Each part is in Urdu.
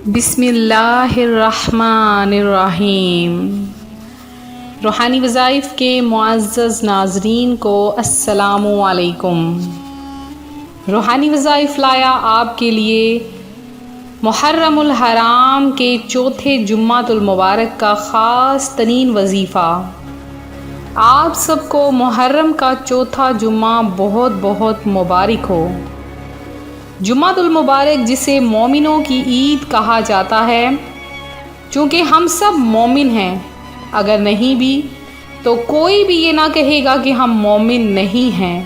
بسم اللہ الرحمن الرحیم۔ روحانی وظائف کے معزز ناظرین کو السلام علیکم۔ روحانی وظائف لایا آپ کے لیے محرم الحرام کے چوتھے جمعۃ المبارک کا خاص ترین وظیفہ۔ آپ سب کو محرم کا چوتھا جمعہ بہت بہت مبارک ہو۔ جمعۃ المبارک جسے مومنوں کی عید کہا جاتا ہے، چونکہ ہم سب مومن ہیں، اگر نہیں بھی تو کوئی بھی یہ نہ کہے گا کہ ہم مومن نہیں ہیں،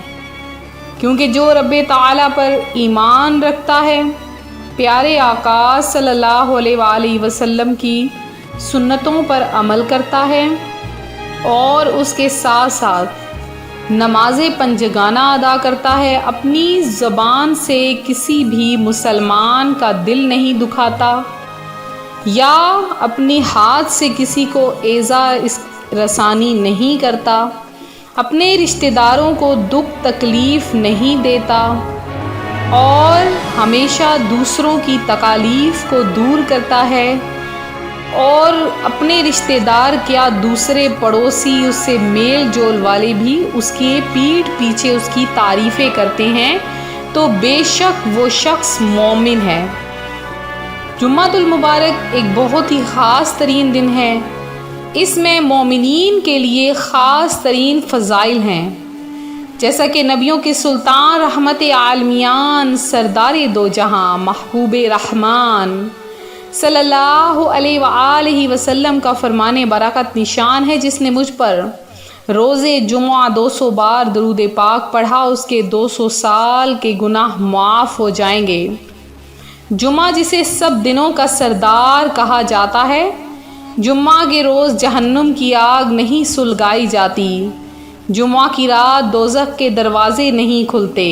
کیونکہ جو رب تعالیٰ پر ایمان رکھتا ہے، پیارے آقا صلی اللہ علیہ وآلہ وسلم کی سنتوں پر عمل کرتا ہے اور اس کے ساتھ ساتھ نماز پنجگانہ ادا کرتا ہے، اپنی زبان سے کسی بھی مسلمان کا دل نہیں دکھاتا یا اپنے ہاتھ سے کسی کو ایذا رسانی نہیں کرتا، اپنے رشتہ داروں کو دکھ تکلیف نہیں دیتا اور ہمیشہ دوسروں کی تکالیف کو دور کرتا ہے، اور اپنے رشتہ دار کیا دوسرے پڑوسی اس سے میل جول والے بھی اس کی پیٹھ پیچھے اس کی تعریفیں کرتے ہیں، تو بے شک وہ شخص مومن ہے۔ جمعۃ المبارک ایک بہت ہی خاص ترین دن ہے، اس میں مومنین کے لیے خاص ترین فضائل ہیں، جیسا کہ نبیوں کے سلطان رحمت عالمیان سردار دو جہاں محبوب رحمان صلی اللہ علیہ وآلہ وسلم کا فرمان برکت نشان ہے، جس نے مجھ پر روز جمعہ 200 بار درود پاک پڑھا، اس کے 200 سال کے گناہ معاف ہو جائیں گے۔ جمعہ جسے سب دنوں کا سردار کہا جاتا ہے، جمعہ کے روز جہنم کی آگ نہیں سلگائی جاتی، جمعہ کی رات دوزخ کے دروازے نہیں کھلتے،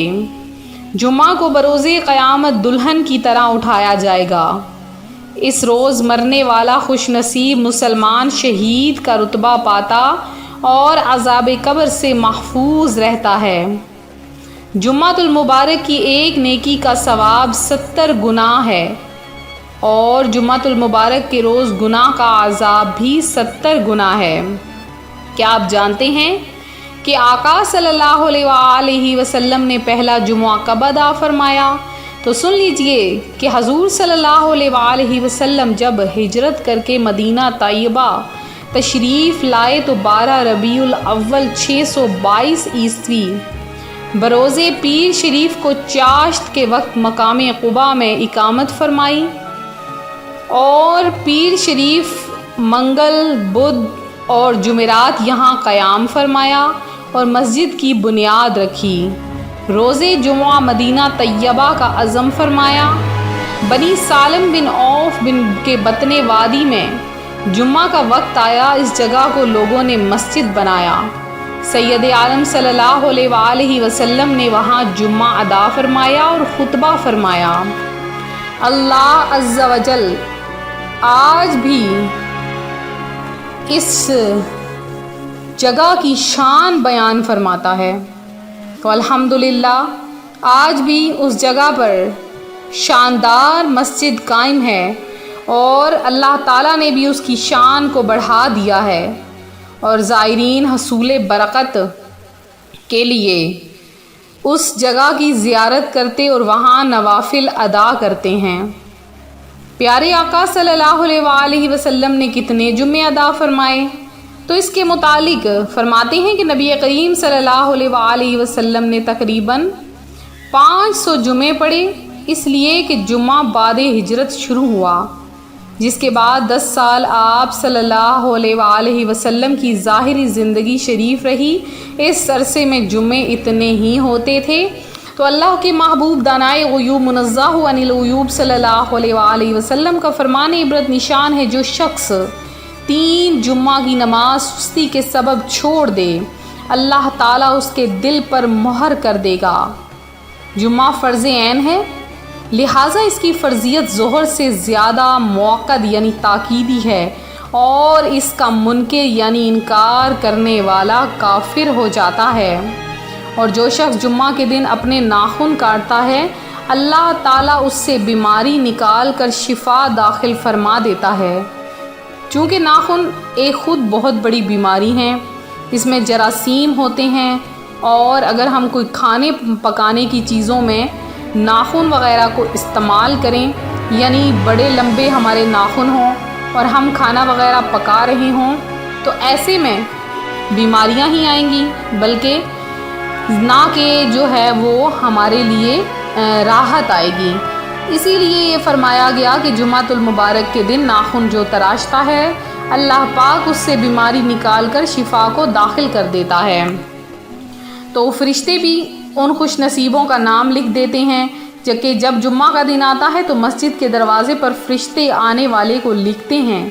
جمعہ کو بروز قیامت دلہن کی طرح اٹھایا جائے گا۔ اس روز مرنے والا خوش نصیب مسلمان شہید کا رتبہ پاتا اور عذاب قبر سے محفوظ رہتا ہے۔ جمعۃ المبارک کی ایک نیکی کا ثواب 70 گنا ہے، اور جمعۃ المبارک کے روز گناہ کا عذاب بھی 70 گنا ہے۔ کیا آپ جانتے ہیں کہ آقا صلی اللہ علیہ وآلہ وسلم نے پہلا جمعہ کب ادا فرمایا؟ تو سن لیجئے کہ حضور صلی اللہ علیہ وآلہ وسلم جب ہجرت کر کے مدینہ طیبہ تشریف لائے تو 12 ربیع الاول 622 عیسوی بروز پیر شریف کو چاشت کے وقت مقام قباء میں اقامت فرمائی، اور پیر شریف منگل، بدھ اور جمعرات یہاں قیام فرمایا اور مسجد کی بنیاد رکھی۔ روز جمعہ مدینہ طیبہ کا عزم فرمایا۔ بنی سالم بن عوف بن کے بطن وادی میں جمعہ کا وقت آیا، اس جگہ کو لوگوں نے مسجد بنایا۔ سید عالم صلی اللہ علیہ وآلہ وسلم نے وہاں جمعہ ادا فرمایا اور خطبہ فرمایا۔ اللہ عز و جل آج بھی اس جگہ کی شان بیان فرماتا ہے، تو الحمدللہ آج بھی اس جگہ پر شاندار مسجد قائم ہے، اور اللہ تعالیٰ نے بھی اس کی شان کو بڑھا دیا ہے، اور زائرین حصول برکت کے لیے اس جگہ کی زیارت کرتے اور وہاں نوافل ادا کرتے ہیں۔ پیارے آقا صلی اللہ علیہ وآلہ وسلم نے کتنے جمعے ادا فرمائے؟ تو اس کے متعلق فرماتے ہیں کہ نبی کریم صلی اللہ علیہ وآلہ وسلم نے تقریباً 500 جمعے پڑھے، اس لیے کہ جمعہ بعد ہجرت شروع ہوا، جس کے بعد 10 سال آپ صلی اللہ علیہ وآلہ وسلم کی ظاہری زندگی شریف رہی۔ اس عرصے میں جمعے اتنے ہی ہوتے تھے، تو اللہ کے محبوب دانائے غیوب منزہ عن العیوب صلی اللہ علیہ وآلہ وسلم کا فرمان عبرت نشان ہے، جو شخص 3 جمعہ کی نماز سستی کے سبب چھوڑ دے، اللہ تعالیٰ اس کے دل پر مہر کر دے گا۔ جمعہ فرض عین ہے، لہٰذا اس کی فرضیت ظہر سے زیادہ موقد یعنی تاکیدی ہے، اور اس کا منکر یعنی انکار کرنے والا کافر ہو جاتا ہے۔ اور جو شخص جمعہ کے دن اپنے ناخن کاٹتا ہے، اللہ تعالیٰ اس سے بیماری نکال کر شفا داخل فرما دیتا ہے۔ چونکہ ناخن ایک خود بہت بڑی بیماری ہیں، اس میں جراثیم ہوتے ہیں، اور اگر ہم کوئی کھانے پکانے کی چیزوں میں ناخن وغیرہ کو استعمال کریں، یعنی بڑے لمبے ہمارے ناخن ہوں اور ہم کھانا وغیرہ پکا رہے ہوں، تو ایسے میں بیماریاں ہی آئیں گی، بلکہ نہ کہ جو ہے وہ ہمارے لیے راحت آئے گی۔ اسی لیے یہ فرمایا گیا کہ جمعۃ المبارک کے دن ناخن جو تراشتا ہے، اللہ پاک اس سے بیماری نکال کر شفا کو داخل کر دیتا ہے۔ تو فرشتے بھی ان خوش نصیبوں کا نام لکھ دیتے ہیں، جبکہ جب جمعہ کا دن آتا ہے تو مسجد کے دروازے پر فرشتے آنے والے کو لکھتے ہیں،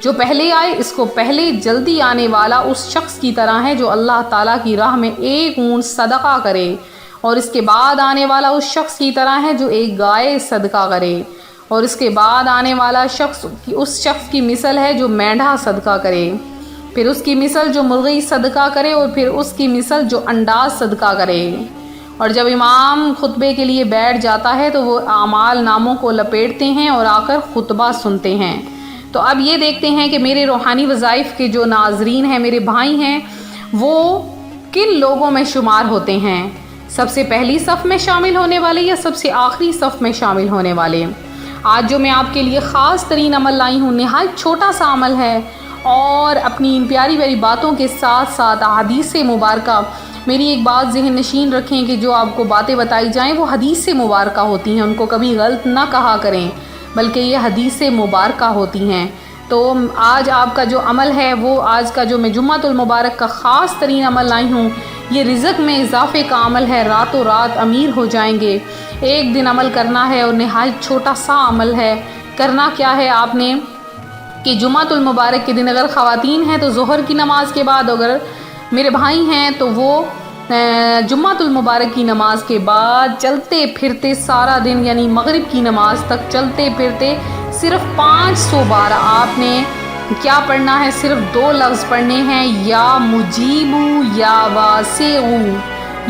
جو پہلے آئے اس کو پہلے، جلدی آنے والا اس شخص کی طرح ہے جو اللہ تعالیٰ کی راہ میں ایک اونٹ صدقہ کرے، اور اس کے بعد آنے والا اس شخص کی طرح ہے جو ایک گائے صدقہ کرے، اور اس کے بعد آنے والا شخص اس شخص کی مثل ہے جو مینڈھا صدقہ کرے، پھر اس کی مثل جو مرغی صدقہ کرے، اور پھر اس کی مثل جو انڈاز صدقہ کرے۔ اور جب امام خطبے کے لیے بیٹھ جاتا ہے تو وہ اعمال ناموں کو لپیٹتے ہیں اور آ کر خطبہ سنتے ہیں۔ تو اب یہ دیکھتے ہیں کہ میرے روحانی وظائف کے جو ناظرین ہیں، میرے بھائی ہیں، وہ کن لوگوں میں شمار ہوتے ہیں، سب سے پہلی صف میں شامل ہونے والے یا سب سے آخری صف میں شامل ہونے والے۔ آج جو میں آپ کے لیے خاص ترین عمل لائی ہوں، نہایت چھوٹا سا عمل ہے، اور اپنی ان پیاری پیاری باتوں کے ساتھ ساتھ حدیث مبارکہ، میری ایک بات ذہن نشین رکھیں کہ جو آپ کو باتیں بتائی جائیں وہ حدیث مبارکہ ہوتی ہیں، ان کو کبھی غلط نہ کہا کریں، بلکہ یہ حدیث مبارکہ ہوتی ہیں۔ تو آج آپ کا جو عمل ہے، وہ آج کا جو میں جمعۃ المبارک کا خاص ترین عمل لائی ہوں، یہ رزق میں اضافے کا عمل ہے، راتوں رات امیر ہو جائیں گے۔ ایک دن عمل کرنا ہے اور نہایت چھوٹا سا عمل ہے۔ کرنا کیا ہے آپ نے کہ جمعۃ المبارک کے دن اگر خواتین ہیں تو ظہر کی نماز کے بعد، اگر میرے بھائی ہیں تو وہ جمعۃ المبارک کی نماز کے بعد چلتے پھرتے سارا دن، یعنی مغرب کی نماز تک چلتے پھرتے صرف 500 بار آپ نے کیا پڑھنا ہے؟ صرف 2 لفظ پڑھنے ہیں، یا مجیبو یا واسعو،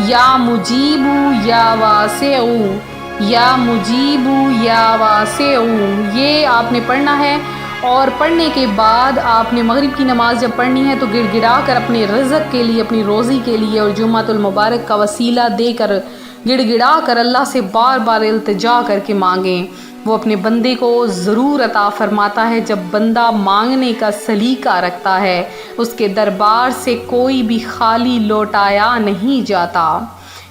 یا مجیبو یا واسعو، یا مجیبو یا واسعو، یہ آپ نے پڑھنا ہے۔ اور پڑھنے کے بعد آپ نے مغرب کی نماز جب پڑھنی ہے تو گڑ گڑا کر اپنے رزق کے لیے، اپنی روزی کے لیے اور جمعۃ المبارک کا وسیلہ دے کر، گڑ گڑا کر اللہ سے بار بار التجا کر کے مانگیں۔ وہ اپنے بندے کو ضرور عطا فرماتا ہے جب بندہ مانگنے کا سلیقہ رکھتا ہے، اس کے دربار سے کوئی بھی خالی لوٹایا نہیں جاتا۔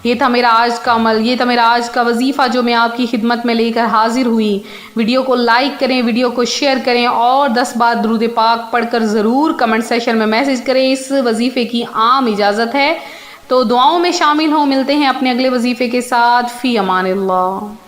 یہ تھا میرا آج کا عمل، یہ تھا میرا آج کا وظیفہ جو میں آپ کی خدمت میں لے کر حاضر ہوئی۔ ویڈیو کو لائک کریں، ویڈیو کو شیئر کریں، اور 10 بار درود پاک پڑھ کر ضرور کمنٹ سیشن میں میسج کریں۔ اس وظیفے کی عام اجازت ہے، تو دعاؤں میں شامل ہوں۔ ملتے ہیں اپنے اگلے وظیفے کے ساتھ۔ فی امان اللہ۔